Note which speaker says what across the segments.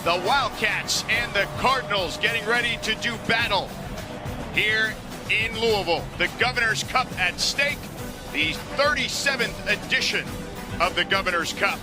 Speaker 1: The Wildcats and the Cardinals getting ready to do battle here in Louisville. The Governor's Cup at stake, the 37th edition of the Governor's Cup.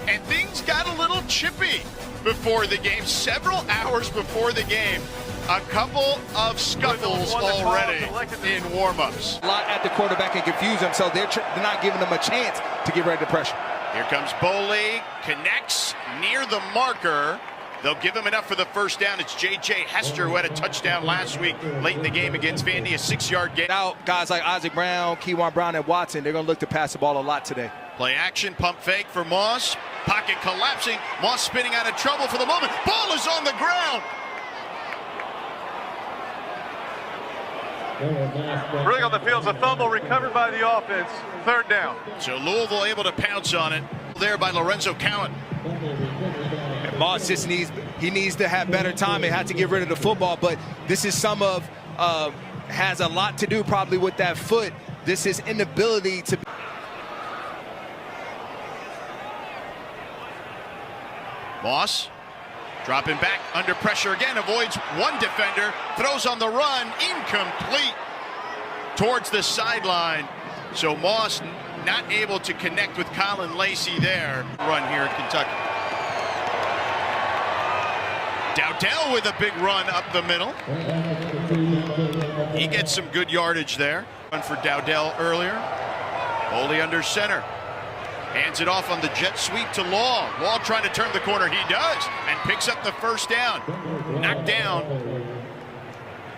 Speaker 1: And things got a little chippy before the game, several hours before the game. A couple of scuffles already in warm-ups.
Speaker 2: A lot at the quarterback and confuse them, so they're not giving them a chance to get ready to pressure.
Speaker 1: Here comes Boley, connects near the marker. They'll give him enough for the first down. It's J.J. Hester, who had a touchdown last week late in the game against Vandy, a 6-yard gain.
Speaker 2: Now, guys like Isaac Brown, Keywan Brown, and Watson, they're going to look to pass the ball a lot today.
Speaker 1: Play action, pump fake for Moss. Pocket collapsing. Moss spinning out of trouble for the moment. Ball is on the ground.
Speaker 3: Running on the field is a fumble recovered by the offense. Third down.
Speaker 1: So Louisville able to pounce on it there by Lorenzo Cowan.
Speaker 2: And Moss just needs to have better time and had to get rid of the football, but this is has a lot to do probably with that foot. This is inability to.
Speaker 1: Moss dropping back under pressure again, avoids one defender, throws on the run, incomplete towards the sideline. So Moss not able to connect with Colin Lacey there. Run here in Kentucky. Dowdell with a big run up the middle. He gets some good yardage there. Run for Dowdell earlier. Boley under center. Hands it off on the jet sweep to Law. Law trying to turn the corner. He does, and picks up the first down. Knocked down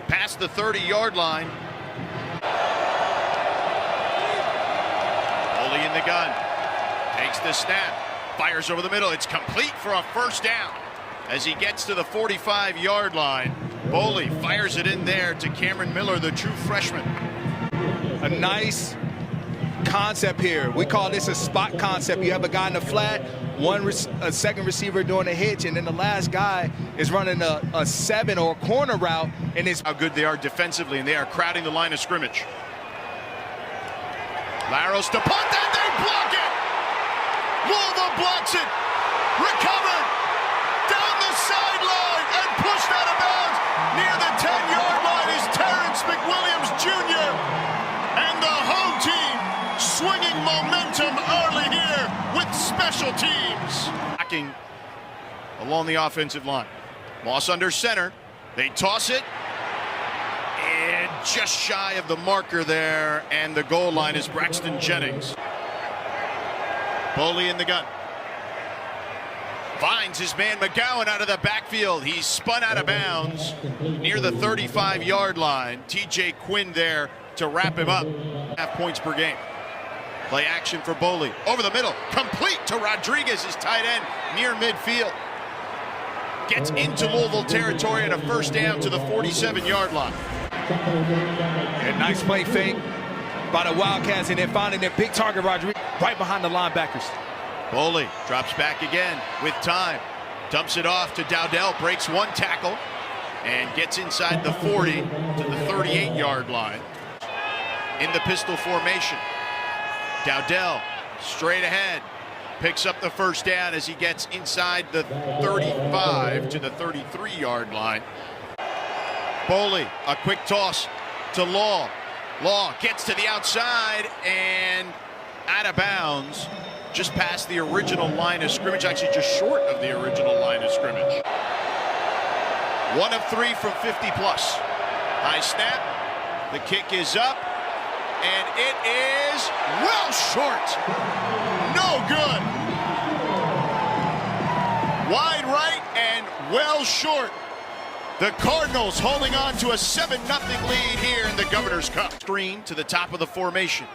Speaker 1: past the 30-yard line. Boley in the gun. Takes the snap. Fires over the middle. It's complete for a first down. As he gets to the 45-yard line, Boley fires it in there to Cameron Miller, the true freshman.
Speaker 2: A nice concept here. We call this a spot concept. You have a guy in the flat, a second receiver doing a hitch, and then the last guy is running a 7 or a corner route. And it's
Speaker 1: how good they are defensively, and they are crowding the line of scrimmage. Laros to punt, and they block it. Louisville blocks it. Recovered down the sideline and pushed out of bounds near the 10-yard line is Terrence McWilliams Jr. and the home team swinging momentum early here with special teams. Backing along the offensive line. Moss under center. They toss it. And just shy of the marker there. And the goal line is Braxton Jennings. Boley in the gun. Finds his man McGowan out of the backfield. He's spun out of bounds near the 35-yard line. TJ Quinn there to wrap him up. half points per game. Play action for Boley. Over the middle. Complete to Rodriguez, his tight end, near midfield. Gets into Louisville territory and a first down to the 47-yard line.
Speaker 2: A nice play fake by the Wildcats, and then finding their big target, Rodriguez, right behind the linebackers.
Speaker 1: Boley drops back again with time. Dumps it off to Dowdell. Breaks one tackle and gets inside the 40 to the 38-yard line. In the pistol formation. Dowdell straight ahead, picks up the first down as he gets inside the 35 to the 33-yard line. Boley, a quick toss to Law. Law gets to the outside and out of bounds, just past the original line of scrimmage, actually just short of the original line of scrimmage. 1 of 3 from 50 plus. High snap, the kick is up. And it is well short. No good. Wide right and well short. The Cardinals holding on to a 7-0 lead here in the Governor's Cup. Screen to the top of the formation.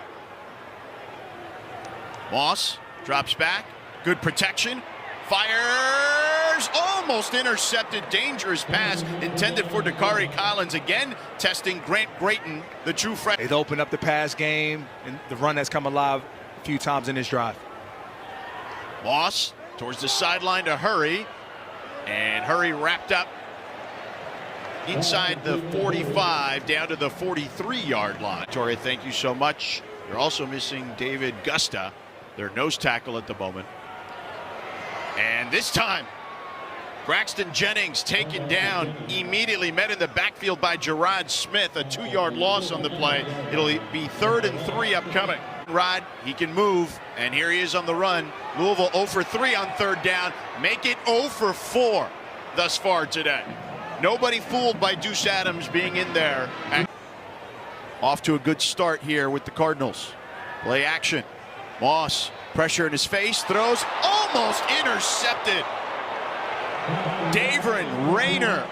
Speaker 1: Moss drops back. Good protection. Fires. Almost intercepted. Dangerous pass intended for Dakari Collins. Again, testing Grant Grayton, the true freshman.
Speaker 2: They've opened up the pass game, and the run has come alive a few times in this drive.
Speaker 1: Moss towards the sideline to Hurry. And Hurry wrapped up inside the 45 down to the 43-yard line. Tori, thank you so much. You're also missing David Gusta, their nose tackle at the moment. And this time, Braxton Jennings taken down, immediately met in the backfield by Gerard Smith, a 2-yard loss on the play. It'll be 3rd and 3 upcoming. Rod, he can move, and here he is on the run. Louisville 0 for 3 on 3rd down. Make it 0 for 4 thus far today. Nobody fooled by Deuce Adams being in there. Off to a good start here with the Cardinals. Play action. Moss, pressure in his face, throws, almost intercepted. Davron Rayner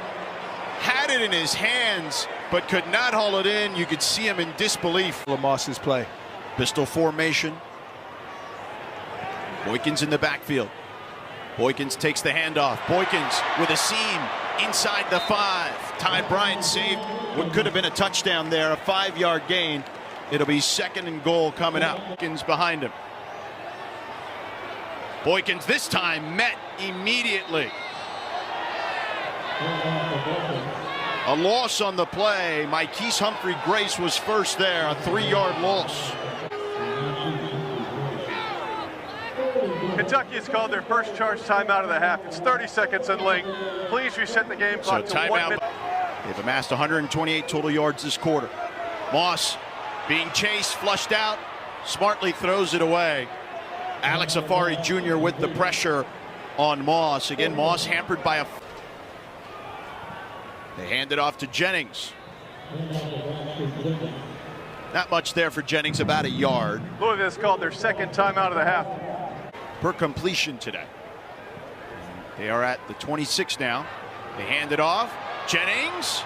Speaker 1: had it in his hands, but could not haul it in. You could see him in disbelief.
Speaker 2: Moss's play.
Speaker 1: Pistol formation. Boykins in the backfield. Boykins takes the handoff. Boykins with a seam inside the 5. Ty Bryant saved what could have been a touchdown there, a 5-yard gain. It'll be 2nd and goal coming up. Boykins behind him. Boykins this time met immediately. A loss on the play. Mikeese Humphrey-Grace was first there, a 3-yard loss.
Speaker 3: Kentucky has called their first charge timeout of the half. It's 30 seconds in length. Please reset the game clock to 1 minute.
Speaker 1: They've amassed 128 total yards this quarter. Moss being chased, flushed out, smartly throws it away. Alex Afari Jr. with the pressure on Moss. Again, Moss hampered by a... They hand it off to Jennings. Not much there for Jennings, about a yard.
Speaker 3: Louisville has called their 2nd timeout of the half.
Speaker 1: Per completion today. They are at the 26 now. They hand it off. Jennings.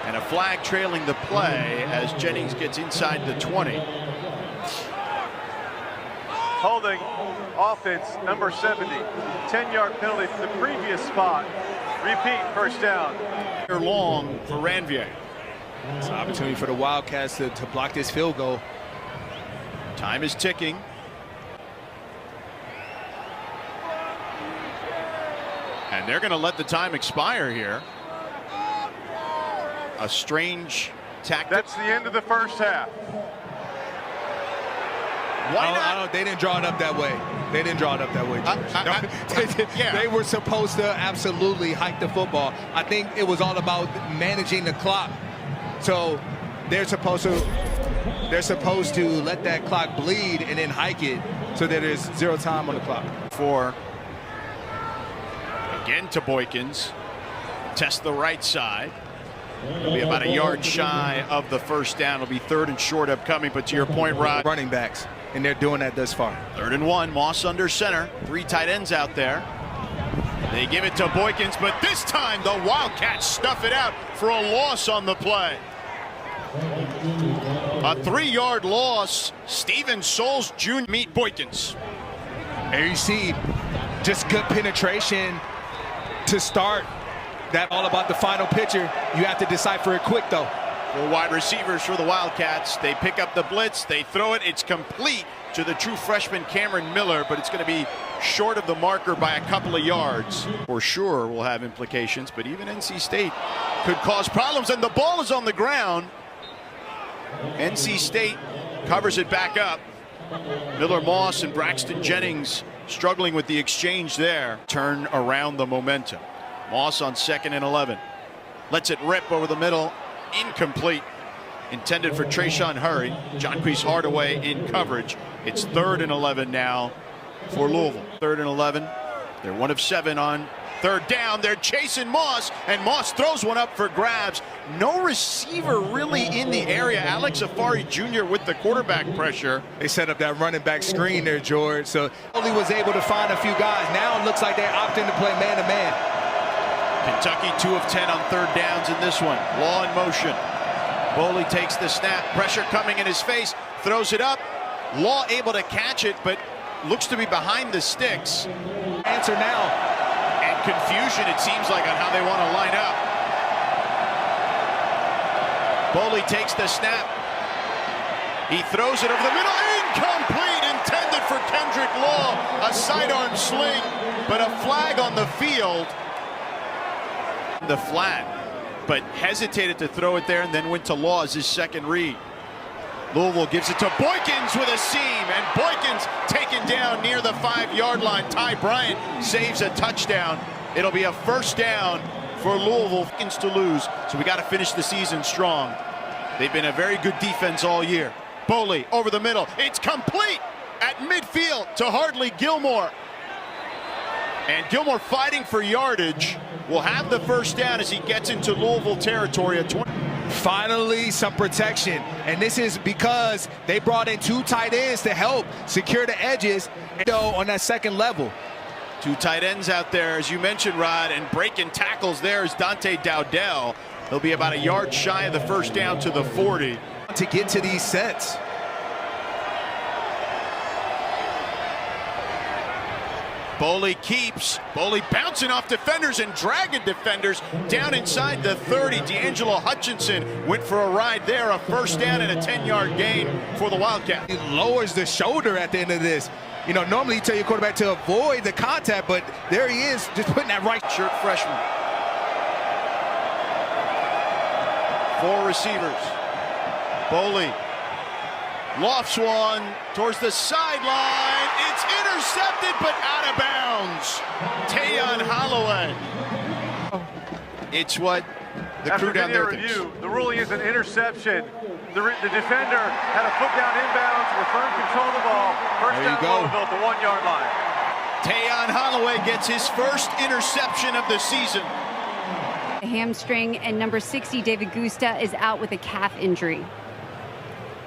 Speaker 1: And a flag trailing the play as Jennings gets inside the 20.
Speaker 3: Holding offense number 70. 10-yard penalty from the previous spot. Repeat, first down.
Speaker 1: Long for Ranvier.
Speaker 2: It's an opportunity for the Wildcats to block this field goal.
Speaker 1: Time is ticking. And they're going to let the time expire here. A strange tactic.
Speaker 3: That's the end of the first half.
Speaker 1: Why not?
Speaker 2: They didn't draw it up that way. They didn't draw it up that way. They were supposed to absolutely hike the football. I think it was all about managing the clock. So they're supposed to let that clock bleed and then hike it so that there's 0 time on the clock.
Speaker 1: Again to Boykins. Test the right side. It'll be about a yard shy of the first down. It'll be 3rd and short upcoming, but to your point, Rod.
Speaker 2: Running backs, and they're doing that thus far.
Speaker 1: 3rd and 1, Moss under center. 3 tight ends out there. They give it to Boykins, but this time the Wildcats stuff it out for a loss on the play. A 3-yard loss. Steven Souls Jr. meet Boykins.
Speaker 2: There you see just good penetration to start. That all about the final picture. You have to decipher it quick, though.
Speaker 1: 4 wide receivers for the Wildcats. They pick up the blitz. They throw it. It's complete to the true freshman Cameron Miller, but it's going to be short of the marker by a couple of yards. For sure will have implications, but even NC State could cause problems, and the ball is on the ground. NC State covers it back up. Miller Moss and Braxton Jennings struggling with the exchange there. Turn around the momentum. Moss on 2nd and 11. Lets it rip over the middle. Incomplete. Intended for Trayshawn Hurry. Jonquise Hardaway in coverage. It's 3rd and 11 now for Louisville. 3rd and 11. They're 1 of 7 on 3rd down. They're chasing Moss, and Moss throws one up for grabs. No receiver really in the area. Alex Afari Jr. with the quarterback pressure.
Speaker 2: They set up that running back screen there, George. So only was able to find a few guys. Now it looks like they're opting to play man-to-man.
Speaker 1: Kentucky 2 of 10 on 3rd downs in this one. Law in motion. Boley takes the snap. Pressure coming in his face. Throws it up. Law able to catch it, but looks to be behind the sticks.
Speaker 2: Answer now.
Speaker 1: And confusion, it seems like, on how they want to line up. Boley takes the snap. He throws it over the middle. Incomplete. Intended for Kendrick Law. A sidearm sling, but a flag on the field. The flat, but hesitated to throw it there and then went to Law as his 2nd read. Louisville gives it to Boykins with a seam, and Boykins taken down near the 5-yard line. Ty Bryant saves a touchdown. It'll be a first down for Louisville to lose, so we got to finish the season strong. They've been a very good defense all year. Boley over the middle. It's complete at midfield to Hardly Gilmore. And Gilmore fighting for yardage will have the first down as he gets into Louisville territory at 20.
Speaker 2: Finally, some protection. And this is because they brought in 2 tight ends to help secure the edges on that second level.
Speaker 1: 2 tight ends out there, as you mentioned, Rod, and breaking tackles there is Dante Dowdell. He'll be about a yard shy of the first down to the 40.
Speaker 2: To get to these sets.
Speaker 1: Boley keeps. Boley bouncing off defenders and dragging defenders down inside the 30. D'Angelo Hutchinson went for a ride there, a first down and a 10-yard gain for the Wildcat.
Speaker 2: He lowers the shoulder at the end of this. You know, normally you tell your quarterback to avoid the contact, but there he is, just putting that right
Speaker 1: shirt freshman. 4 receivers. Boley lofts one towards the sideline. It's intercepted, but out of bounds. Tayon Holloway. It's what the crew down there thinks.
Speaker 3: The ruling is an interception. The defender had a foot down inbounds with firm control of the ball. First down Louisville at the 1-yard line.
Speaker 1: Tayon Holloway gets his first interception of the season.
Speaker 4: A hamstring, and number 60, David Gusta, is out with a calf injury.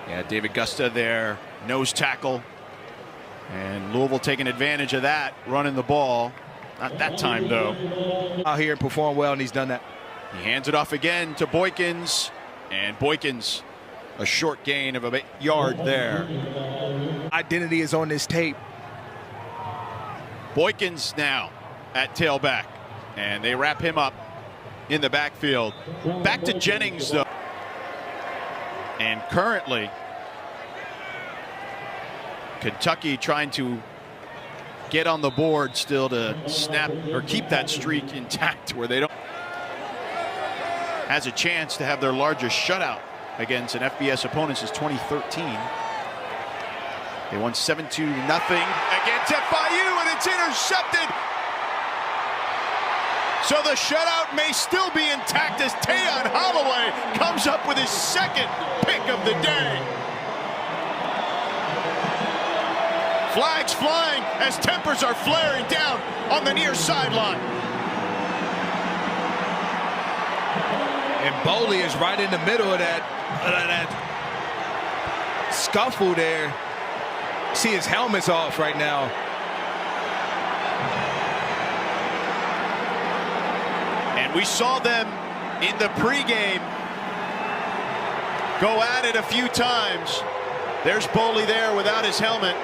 Speaker 1: Yeah, David Gusta there, nose tackle. And Louisville taking advantage of that, running the ball. Not that time, though.
Speaker 2: Out here and perform well, and he's done that.
Speaker 1: He hands it off again to Boykins. And Boykins, a short gain of a yard there.
Speaker 2: Identity is on this tape.
Speaker 1: Boykins now at tailback. And they wrap him up in the backfield. Back to Jennings, though. And currently, Kentucky trying to get on the board still to snap or keep that streak intact where they don't. Has a chance to have their largest shutout against an FBS opponent since 2013. They won 7-2 against FIU, and it's intercepted. So the shutout may still be intact as Tayon Holloway comes up with his second pick of the day. Flags flying as tempers are flaring down on the near sideline.
Speaker 2: And Boley is right in the middle of that scuffle there. See, his helmet's off right now.
Speaker 1: And we saw them in the pregame go at it a few times. There's Boley there without his helmet.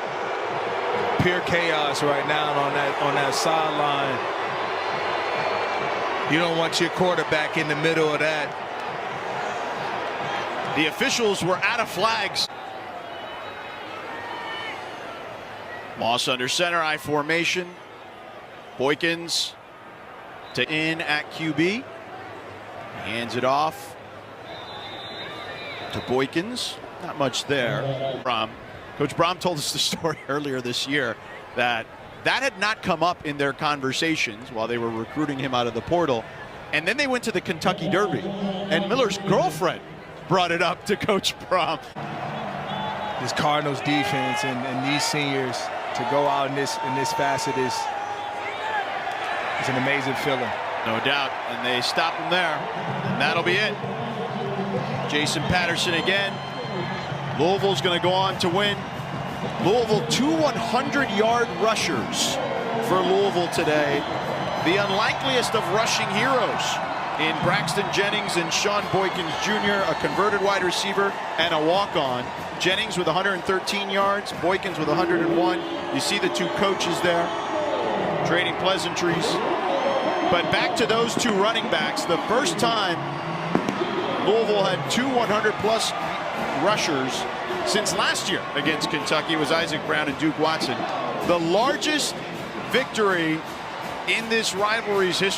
Speaker 2: Pure chaos right now on that sideline. You don't want your quarterback in the middle of that.
Speaker 1: The officials were out of flags. Moss under center, I formation. Boykins to in at QB. Hands it off to Boykins. Not much there. Coach Brom told us the story earlier this year that had not come up in their conversations while they were recruiting him out of the portal. And then they went to the Kentucky Derby, and Miller's girlfriend brought it up to Coach Brom.
Speaker 2: This Cardinals defense and these seniors to go out in this facet is an amazing feeling.
Speaker 1: No doubt, and they stop him there, and that'll be it. Jason Patterson again. Louisville's going to go on to win. Louisville, 2 100-yard rushers for Louisville today. The unlikeliest of rushing heroes in Braxton Jennings and Sean Boykins Jr., a converted wide receiver and a walk-on. Jennings with 113 yards, Boykins with 101. You see the 2 coaches there trading pleasantries. But back to those 2 running backs. The first time Louisville had 2 100-plus rushers since last year against Kentucky was Isaac Brown and Duke Watson. The largest victory in this rivalry's history.